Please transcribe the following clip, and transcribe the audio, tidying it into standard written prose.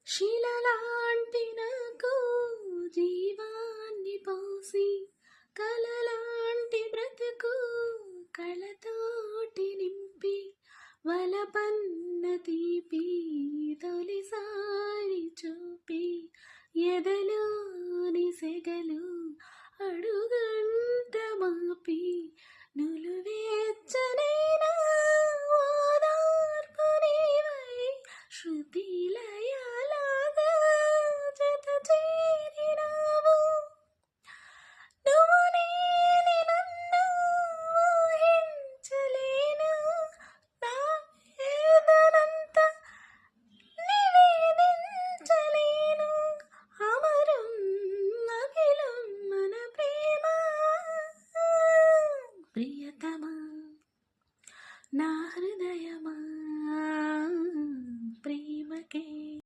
శిలలాంటి నాకు జీవాన్ని పోసి కలలాంటి బ్రతుకు కళతోటి నింపి వలపన్న తీపి తొలిసారి